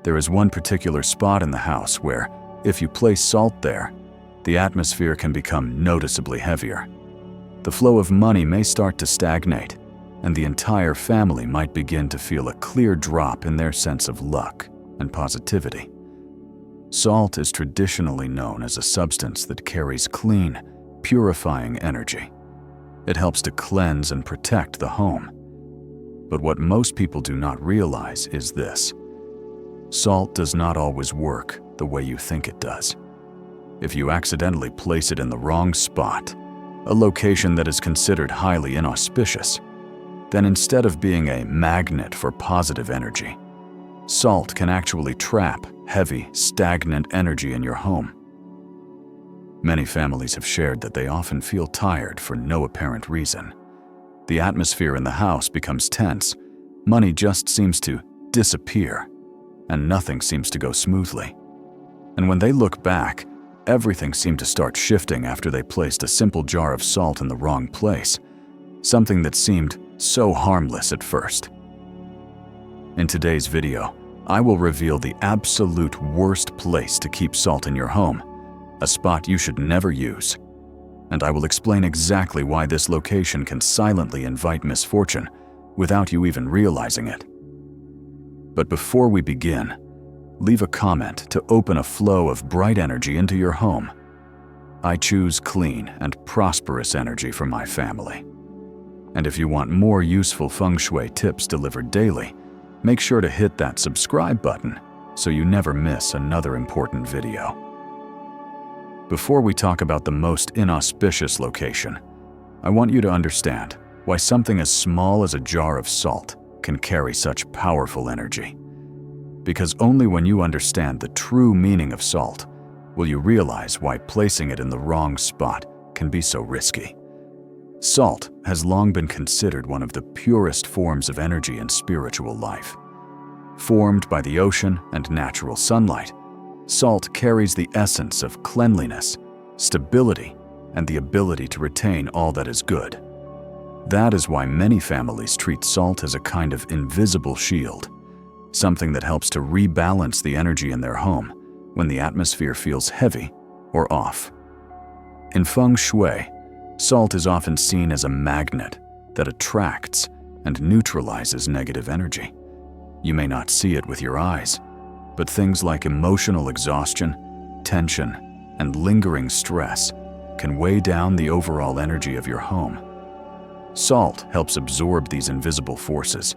There is one particular spot in the house where, if you place salt there, the atmosphere can become noticeably heavier. The flow of money may start to stagnate, and the entire family might begin to feel a clear drop in their sense of luck and positivity. Salt is traditionally known as a substance that carries clean, purifying energy. It helps to cleanse and protect the home. But what most people do not realize is this: salt does not always work the way you think it does. If you accidentally place it in the wrong spot, a location that is considered highly inauspicious, then instead of being a magnet for positive energy, salt can actually trap heavy, stagnant energy in your home. Many families have shared that they often feel tired for no apparent reason. The atmosphere in the house becomes tense, money just seems to disappear, and nothing seems to go smoothly. And when they look back, everything seemed to start shifting after they placed a simple jar of salt in the wrong place, something that seemed so harmless at first. In today's video, I will reveal the absolute worst place to keep salt in your home, a spot you should never use. And I will explain exactly why this location can silently invite misfortune without you even realizing it. But before we begin, leave a comment to open a flow of bright energy into your home. I choose clean and prosperous energy for my family. And if you want more useful Feng Shui tips delivered daily, make sure to hit that subscribe button so you never miss another important video. Before we talk about the most inauspicious location, I want you to understand why something as small as a jar of salt can carry such powerful energy. Because only when you understand the true meaning of salt will you realize why placing it in the wrong spot can be so risky. Salt has long been considered one of the purest forms of energy in spiritual life. Formed by the ocean and natural sunlight, salt carries the essence of cleanliness, stability, and the ability to retain all that is good. That is why many families treat salt as a kind of invisible shield, something that helps to rebalance the energy in their home when the atmosphere feels heavy or off. In Feng Shui, salt is often seen as a magnet that attracts and neutralizes negative energy. You may not see it with your eyes, but things like emotional exhaustion, tension, and lingering stress can weigh down the overall energy of your home. Salt helps absorb these invisible forces,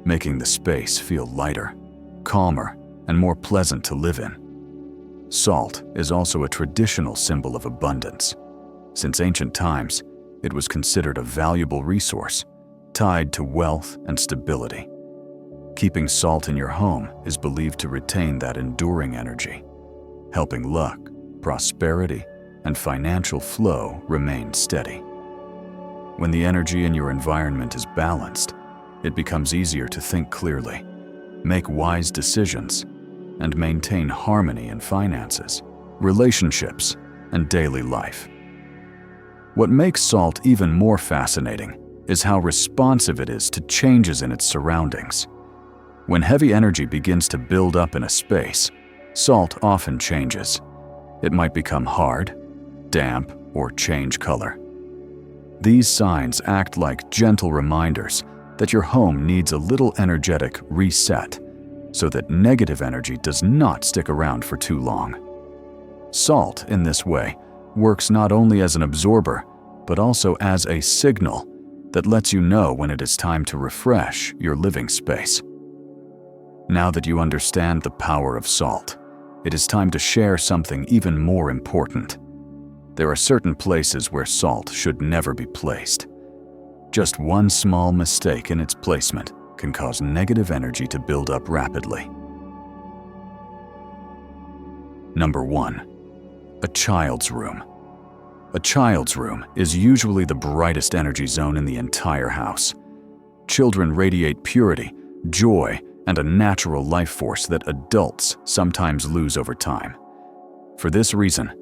making the space feel lighter, calmer, and more pleasant to live in. Salt is also a traditional symbol of abundance. Since ancient times, it was considered a valuable resource, tied to wealth and stability. Keeping salt in your home is believed to retain that enduring energy, helping luck, prosperity, and financial flow remain steady. When the energy in your environment is balanced, it becomes easier to think clearly, make wise decisions, and maintain harmony in finances, relationships, and daily life. What makes salt even more fascinating is how responsive it is to changes in its surroundings. When heavy energy begins to build up in a space, salt often changes. It might become hard, damp, or change color. These signs act like gentle reminders that your home needs a little energetic reset so that negative energy does not stick around for too long. Salt, in this way, works not only as an absorber, but also as a signal that lets you know when it is time to refresh your living space. Now that you understand the power of salt, it is time to share something even more important. There are certain places where salt should never be placed. Just one small mistake in its placement can cause negative energy to build up rapidly. Number 1. A child's room. A child's room is usually the brightest energy zone in the entire house. Children radiate purity, joy, and a natural life force that adults sometimes lose over time. For this reason,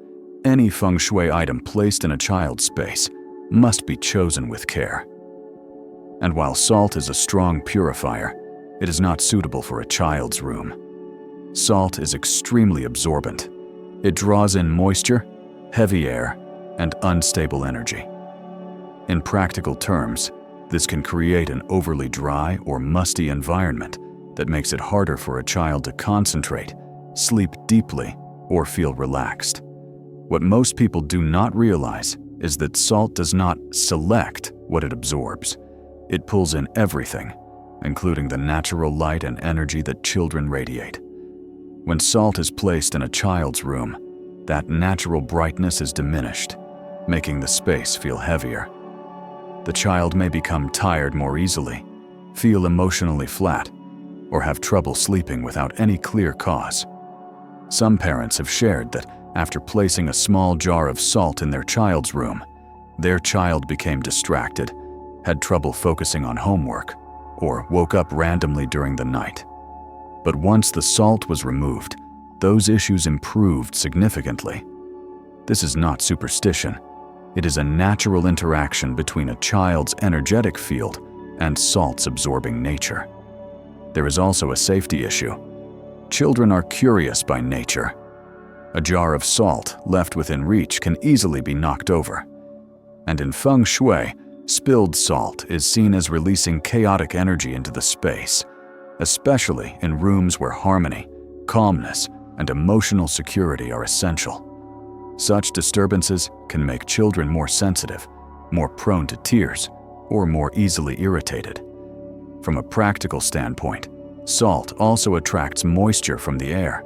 any Feng Shui item placed in a child's space must be chosen with care. And while salt is a strong purifier, it is not suitable for a child's room. Salt is extremely absorbent. It draws in moisture, heavy air, and unstable energy. In practical terms, this can create an overly dry or musty environment that makes it harder for a child to concentrate, sleep deeply, or feel relaxed. What most people do not realize is that salt does not select what it absorbs. It pulls in everything, including the natural light and energy that children radiate. When salt is placed in a child's room, that natural brightness is diminished, making the space feel heavier. The child may become tired more easily, feel emotionally flat, or have trouble sleeping without any clear cause. Some parents have shared that after placing a small jar of salt in their child's room, their child became distracted, had trouble focusing on homework, or woke up randomly during the night. But once the salt was removed, those issues improved significantly. This is not superstition. It is a natural interaction between a child's energetic field and salt's absorbing nature. There is also a safety issue. Children are curious by nature. A jar of salt left within reach can easily be knocked over. And in Feng Shui, spilled salt is seen as releasing chaotic energy into the space, especially in rooms where harmony, calmness, and emotional security are essential. Such disturbances can make children more sensitive, more prone to tears, or more easily irritated. From a practical standpoint, salt also attracts moisture from the air.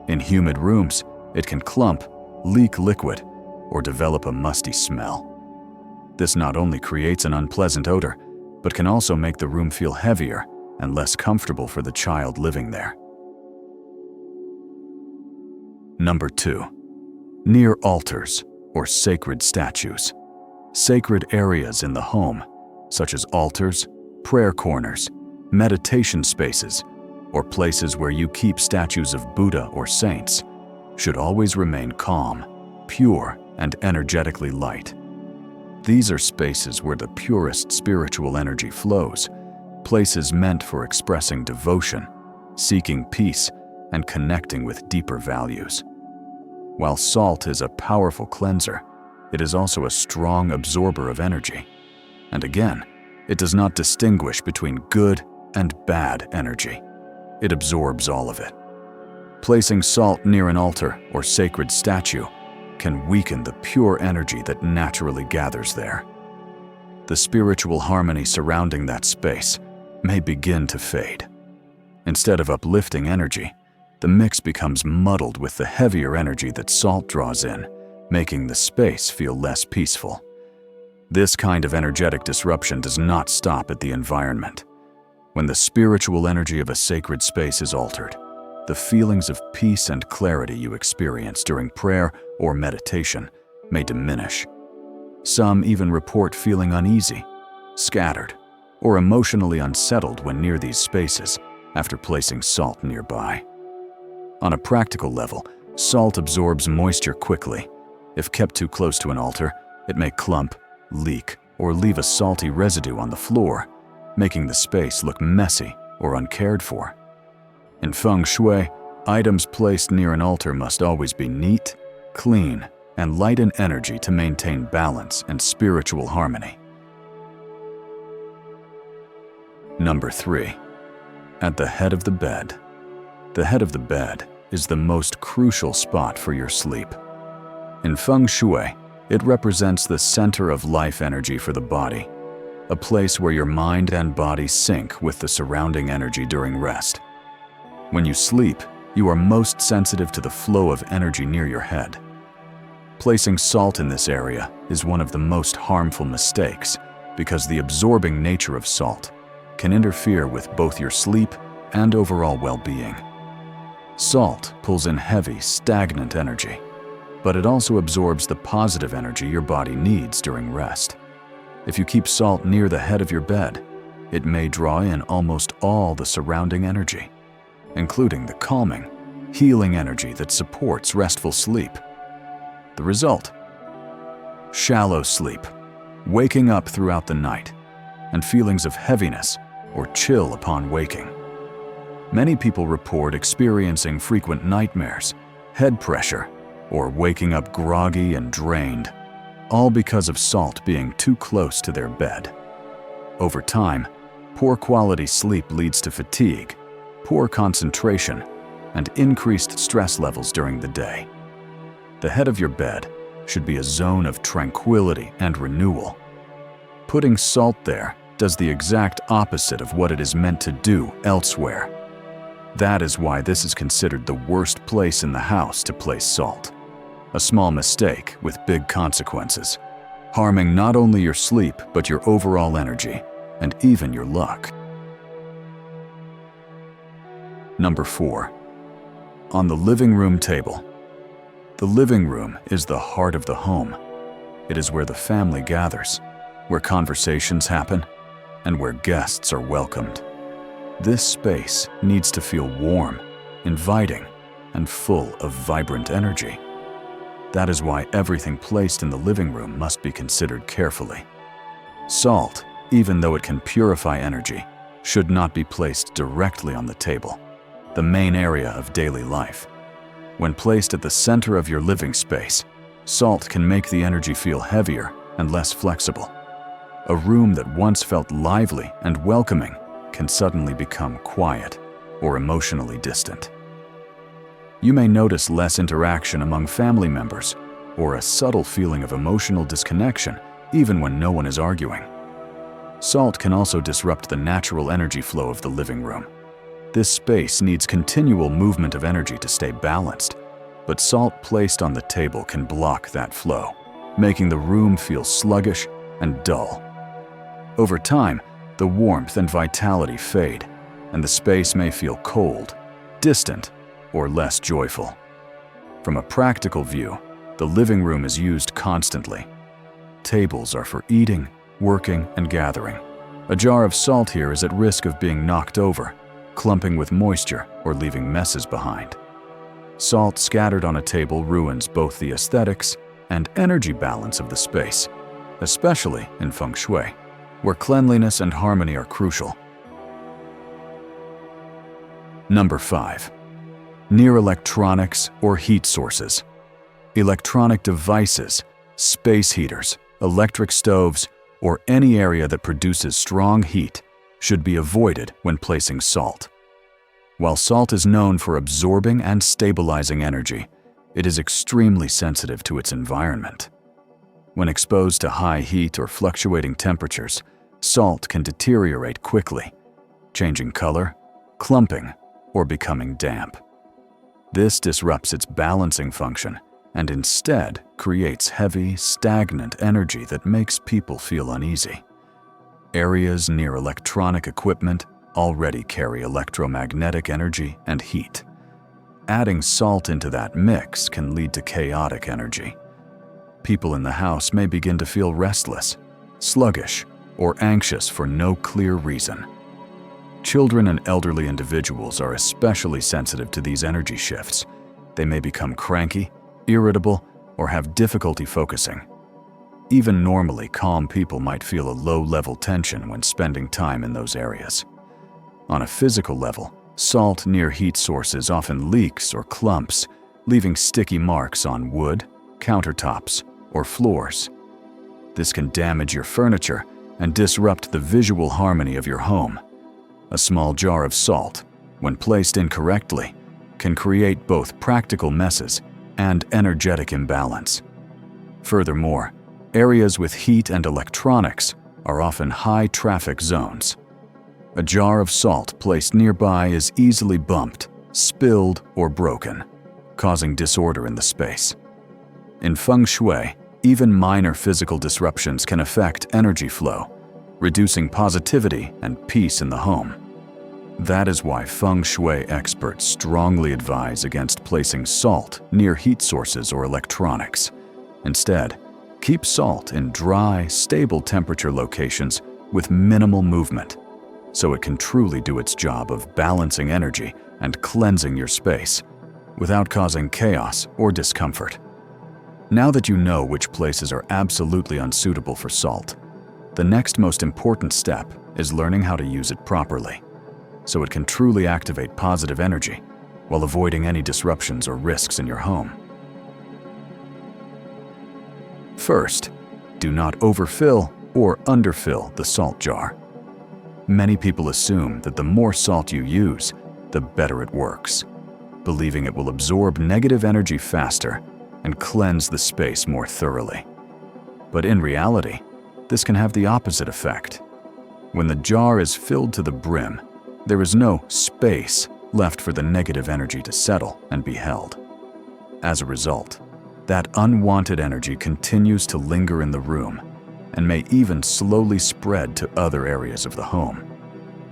In humid rooms, it can clump, leak liquid, or develop a musty smell. This not only creates an unpleasant odor, but can also make the room feel heavier and less comfortable for the child living there. Number 2. Near altars or sacred statues. Sacred areas in the home, such as altars, prayer corners, meditation spaces, or places where you keep statues of Buddha or saints, should always remain calm, pure, and energetically light. These are spaces where the purest spiritual energy flows, places meant for expressing devotion, seeking peace, and connecting with deeper values. While salt is a powerful cleanser, it is also a strong absorber of energy. And again, it does not distinguish between good and bad energy. It absorbs all of it. Placing salt near an altar or sacred statue can weaken the pure energy that naturally gathers there. The spiritual harmony surrounding that space may begin to fade. Instead of uplifting energy, the mix becomes muddled with the heavier energy that salt draws in, making the space feel less peaceful. This kind of energetic disruption does not stop at the environment. When the spiritual energy of a sacred space is altered, the feelings of peace and clarity you experience during prayer or meditation may diminish. Some even report feeling uneasy, scattered, or emotionally unsettled when near these spaces after placing salt nearby. On a practical level, salt absorbs moisture quickly. If kept too close to an altar, it may clump, leak, or leave a salty residue on the floor, making the space look messy or uncared for. In Feng Shui, items placed near an altar must always be neat, clean, and light in energy to maintain balance and spiritual harmony. Number 3. At the head of the bed. The head of the bed is the most crucial spot for your sleep. In Feng Shui, it represents the center of life energy for the body, a place where your mind and body sync with the surrounding energy during rest. When you sleep, you are most sensitive to the flow of energy near your head. Placing salt in this area is one of the most harmful mistakes because the absorbing nature of salt can interfere with both your sleep and overall well-being. Salt pulls in heavy, stagnant energy, but it also absorbs the positive energy your body needs during rest. If you keep salt near the head of your bed, it may draw in almost all the surrounding energy, including the calming, healing energy that supports restful sleep. The result? Shallow sleep, waking up throughout the night, and feelings of heaviness or chill upon waking. Many people report experiencing frequent nightmares, head pressure, or waking up groggy and drained, all because of salt being too close to their bed. Over time, poor quality sleep leads to fatigue, poor concentration, and increased stress levels during the day. The head of your bed should be a zone of tranquility and renewal. Putting salt there does the exact opposite of what it is meant to do elsewhere. That is why this is considered the worst place in the house to place salt. A small mistake with big consequences, harming not only your sleep but your overall energy and even your luck. Number 4. On the living room table. The living room is the heart of the home. It is where the family gathers, where conversations happen, and where guests are welcomed. This space needs to feel warm, inviting, and full of vibrant energy. That is why everything placed in the living room must be considered carefully. Salt, even though it can purify energy, should not be placed directly on the table, the main area of daily life. When placed at the center of your living space, salt can make the energy feel heavier and less flexible. A room that once felt lively and welcoming can suddenly become quiet or emotionally distant. You may notice less interaction among family members or a subtle feeling of emotional disconnection even when no one is arguing. Salt can also disrupt the natural energy flow of the living room. This space needs continual movement of energy to stay balanced, but salt placed on the table can block that flow, making the room feel sluggish and dull. Over time, the warmth and vitality fade, and the space may feel cold, distant, or less joyful. From a practical view, the living room is used constantly. Tables are for eating, working, and gathering. A jar of salt here is at risk of being knocked over, clumping with moisture, or leaving messes behind. Salt scattered on a table ruins both the aesthetics and energy balance of the space, especially in Feng Shui, where cleanliness and harmony are crucial. Number 5. Near electronics or heat sources. Electronic devices, space heaters, electric stoves, or any area that produces strong heat should be avoided when placing salt. While salt is known for absorbing and stabilizing energy, it is extremely sensitive to its environment. When exposed to high heat or fluctuating temperatures, salt can deteriorate quickly, changing color, clumping, or becoming damp. This disrupts its balancing function and instead creates heavy, stagnant energy that makes people feel uneasy. Areas near electronic equipment already carry electromagnetic energy and heat. Adding salt into that mix can lead to chaotic energy. People in the house may begin to feel restless, sluggish, or anxious for no clear reason. Children and elderly individuals are especially sensitive to these energy shifts. They may become cranky, irritable, or have difficulty focusing. Even normally calm people might feel a low-level tension when spending time in those areas. On a physical level, salt near heat sources often leaks or clumps, leaving sticky marks on wood, countertops, or floors. This can damage your furniture and disrupt the visual harmony of your home. A small jar of salt, when placed incorrectly, can create both practical messes and energetic imbalance. Furthermore, areas with heat and electronics are often high-traffic zones. A jar of salt placed nearby is easily bumped, spilled, or broken, causing disorder in the space. In Feng Shui, even minor physical disruptions can affect energy flow, reducing positivity and peace in the home. That is why Feng Shui experts strongly advise against placing salt near heat sources or electronics. Instead, keep salt in dry, stable temperature locations with minimal movement, so it can truly do its job of balancing energy and cleansing your space without causing chaos or discomfort. Now that you know which places are absolutely unsuitable for salt, the next most important step is learning how to use it properly. so it can truly activate positive energy while avoiding any disruptions or risks in your home. First, do not overfill or underfill the salt jar. Many people assume that the more salt you use, the better it works, believing it will absorb negative energy faster and cleanse the space more thoroughly. But in reality, this can have the opposite effect. When the jar is filled to the brim, there is no space left for the negative energy to settle and be held. As a result, that unwanted energy continues to linger in the room and may even slowly spread to other areas of the home.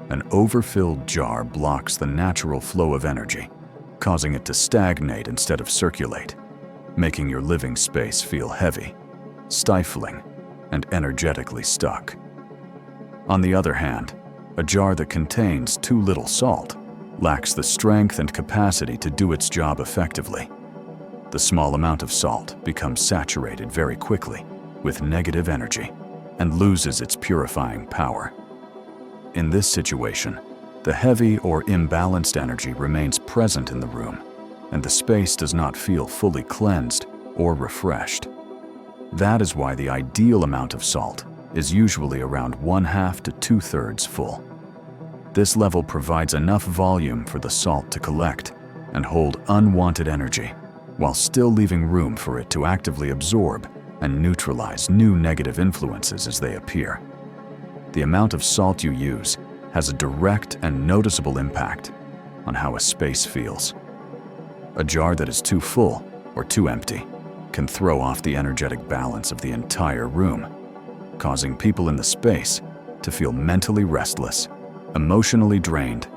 An overfilled jar blocks the natural flow of energy, causing it to stagnate instead of circulate, making your living space feel heavy, stifling, and energetically stuck. On the other hand, a jar that contains too little salt lacks the strength and capacity to do its job effectively. The small amount of salt becomes saturated very quickly with negative energy and loses its purifying power. In this situation, the heavy or imbalanced energy remains present in the room, and the space does not feel fully cleansed or refreshed. That is why the ideal amount of salt is usually around 1/2 to 2/3 full. This level provides enough volume for the salt to collect and hold unwanted energy, while still leaving room for it to actively absorb and neutralize new negative influences as they appear. The amount of salt you use has a direct and noticeable impact on how a space feels. A jar that is too full or too empty can throw off the energetic balance of the entire room, causing people in the space to feel mentally restless, emotionally drained,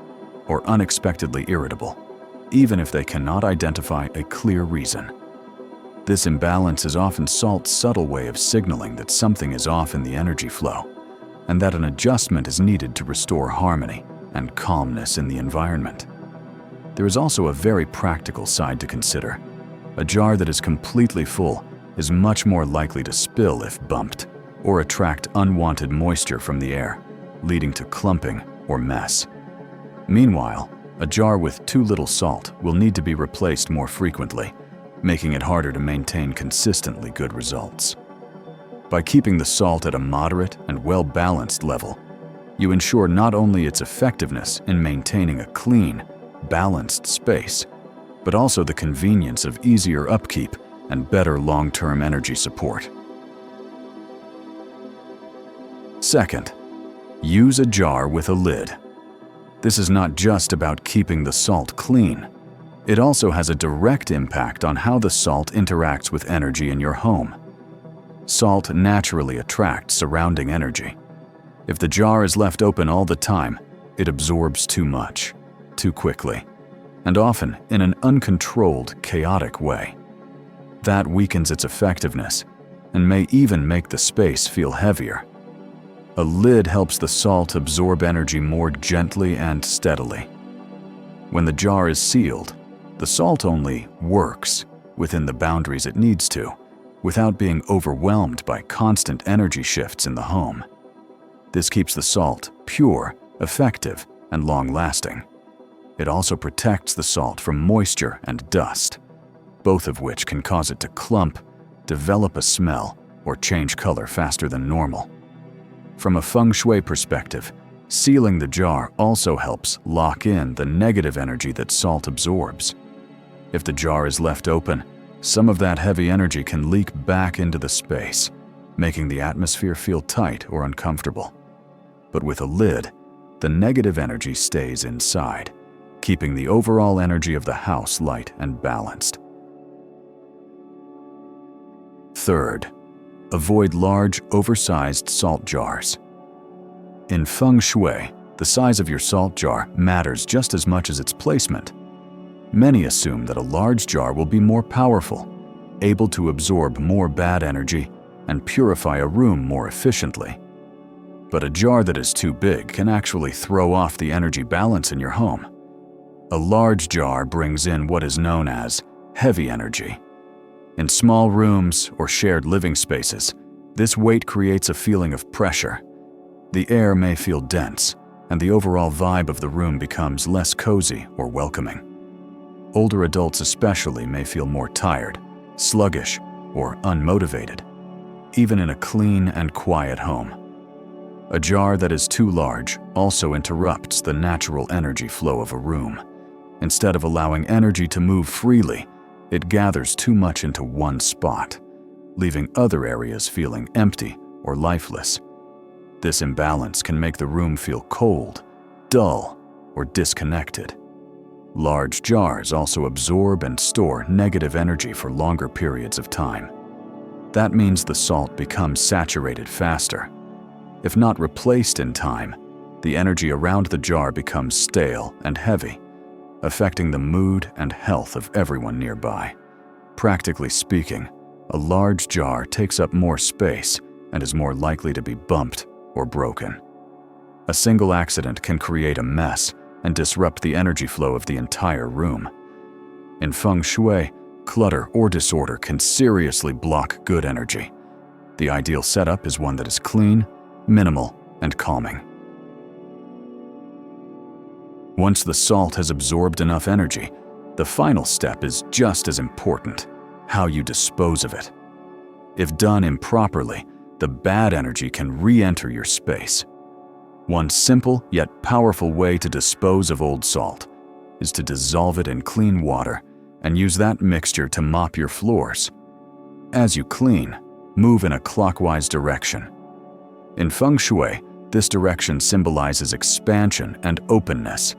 or unexpectedly irritable, even if they cannot identify a clear reason. This imbalance is often salt's subtle way of signaling that something is off in the energy flow, and that an adjustment is needed to restore harmony and calmness in the environment. There is also a very practical side to consider. A jar that is completely full is much more likely to spill if bumped, or attract unwanted moisture from the air, leading to clumping or mess. Meanwhile, a jar with too little salt will need to be replaced more frequently, making it harder to maintain consistently good results. By keeping the salt at a moderate and well-balanced level, you ensure not only its effectiveness in maintaining a clean, balanced space, but also the convenience of easier upkeep and better long-term energy support. Second, use a jar with a lid. This is not just about keeping the salt clean. It also has a direct impact on how the salt interacts with energy in your home. Salt naturally attracts surrounding energy. If the jar is left open all the time, it absorbs too much, too quickly, and often in an uncontrolled, chaotic way. That weakens its effectiveness and may even make the space feel heavier. A lid helps the salt absorb energy more gently and steadily. When the jar is sealed, the salt only works within the boundaries it needs to, without being overwhelmed by constant energy shifts in the home. This keeps the salt pure, effective, and long-lasting. It also protects the salt from moisture and dust, both of which can cause it to clump, develop a smell, or change color faster than normal. From a Feng Shui perspective, sealing the jar also helps lock in the negative energy that salt absorbs. If the jar is left open, some of that heavy energy can leak back into the space, making the atmosphere feel tight or uncomfortable. But with a lid, the negative energy stays inside, keeping the overall energy of the house light and balanced. Third, avoid large, oversized salt jars. In Feng Shui, the size of your salt jar matters just as much as its placement. Many assume that a large jar will be more powerful, able to absorb more bad energy and purify a room more efficiently. But a jar that is too big can actually throw off the energy balance in your home. A large jar brings in what is known as heavy energy. In small rooms or shared living spaces, this weight creates a feeling of pressure. The air may feel dense, and the overall vibe of the room becomes less cozy or welcoming. Older adults especially may feel more tired, sluggish, or unmotivated, even in a clean and quiet home. A jar that is too large also interrupts the natural energy flow of a room. Instead of allowing energy to move freely, it gathers too much into one spot, leaving other areas feeling empty or lifeless. This imbalance can make the room feel cold, dull, or disconnected. Large jars also absorb and store negative energy for longer periods of time. That means the salt becomes saturated faster. If not replaced in time, the energy around the jar becomes stale and heavy, affecting the mood and health of everyone nearby. Practically speaking, a large jar takes up more space and is more likely to be bumped or broken. A single accident can create a mess and disrupt the energy flow of the entire room. In Feng Shui, clutter or disorder can seriously block good energy. The ideal setup is one that is clean, minimal, and calming. Once the salt has absorbed enough energy, the final step is just as important: how you dispose of it. If done improperly, the bad energy can re-enter your space. One simple yet powerful way to dispose of old salt is to dissolve it in clean water and use that mixture to mop your floors. As you clean, move in a clockwise direction. In Feng Shui, this direction symbolizes expansion and openness.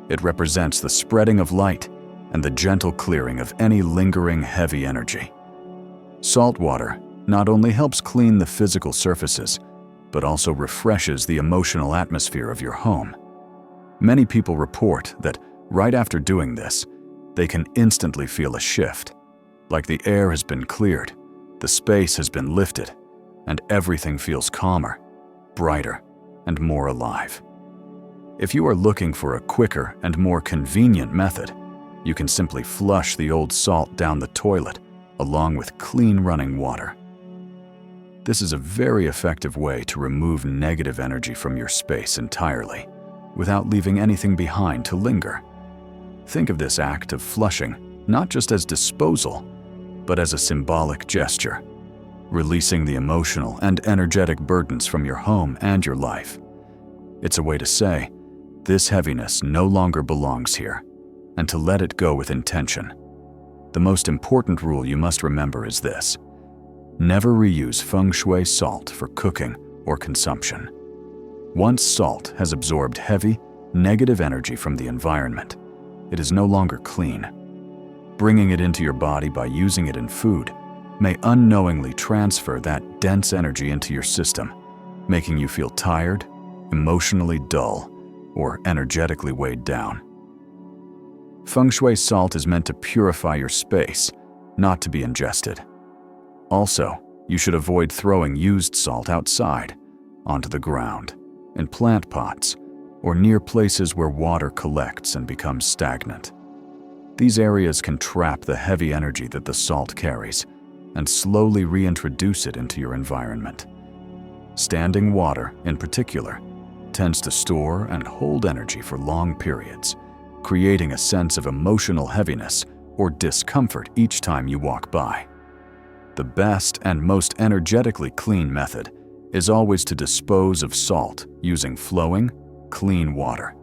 It represents the spreading of light and the gentle clearing of any lingering heavy energy. Salt water not only helps clean the physical surfaces, but also refreshes the emotional atmosphere of your home. Many people report that right after doing this, they can instantly feel a shift, like the air has been cleared, the space has been lifted, and everything feels calmer, brighter, and more alive. If you are looking for a quicker and more convenient method, you can simply flush the old salt down the toilet along with clean running water. This is a very effective way to remove negative energy from your space entirely, without leaving anything behind to linger. Think of this act of flushing not just as disposal, but as a symbolic gesture, releasing the emotional and energetic burdens from your home and your life. It's a way to say, this heaviness no longer belongs here, and to let it go with intention. The most important rule you must remember is this: never reuse Feng Shui salt for cooking or consumption. Once salt has absorbed heavy, negative energy from the environment, it is no longer clean. Bringing it into your body by using it in food may unknowingly transfer that dense energy into your system, making you feel tired, emotionally dull, or energetically weighed down. Feng Shui salt is meant to purify your space, not to be ingested. Also, you should avoid throwing used salt outside, onto the ground, in plant pots, or near places where water collects and becomes stagnant. These areas can trap the heavy energy that the salt carries and slowly reintroduce it into your environment. Standing water, in particular, tends to store and hold energy for long periods, creating a sense of emotional heaviness or discomfort each time you walk by. The best and most energetically clean method is always to dispose of salt using flowing, clean water,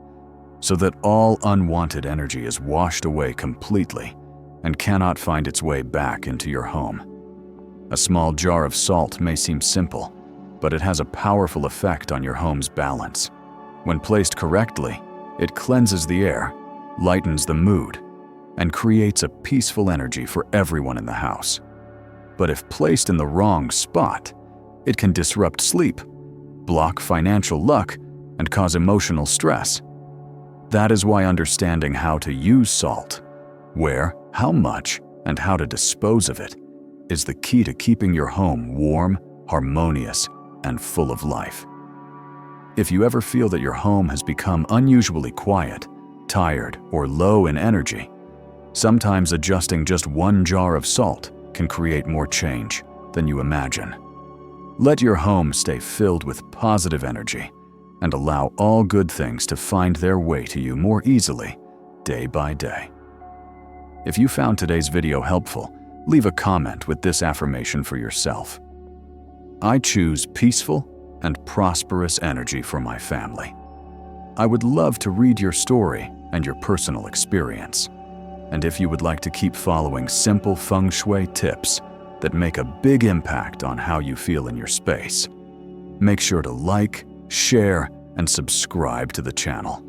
so that all unwanted energy is washed away completely and cannot find its way back into your home. A small jar of salt may seem simple, but it has a powerful effect on your home's balance. When placed correctly, it cleanses the air, lightens the mood, and creates a peaceful energy for everyone in the house. But if placed in the wrong spot, it can disrupt sleep, block financial luck, and cause emotional stress. That is why understanding how to use salt, where, how much, and how to dispose of it is the key to keeping your home warm, harmonious, and full of life. If you ever feel that your home has become unusually quiet, tired, or low in energy, sometimes adjusting just one jar of salt can create more change than you imagine. Let your home stay filled with positive energy, and allow all good things to find their way to you more easily, day by day. If you found today's video helpful, leave a comment with this affirmation for yourself. I choose peaceful and prosperous energy for my family. I would love to read your story and your personal experience. And if you would like to keep following simple Feng Shui tips that make a big impact on how you feel in your space, make sure to like, share, and subscribe to the channel.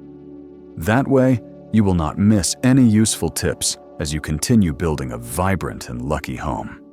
That way, you will not miss any useful tips as you continue building a vibrant and lucky home.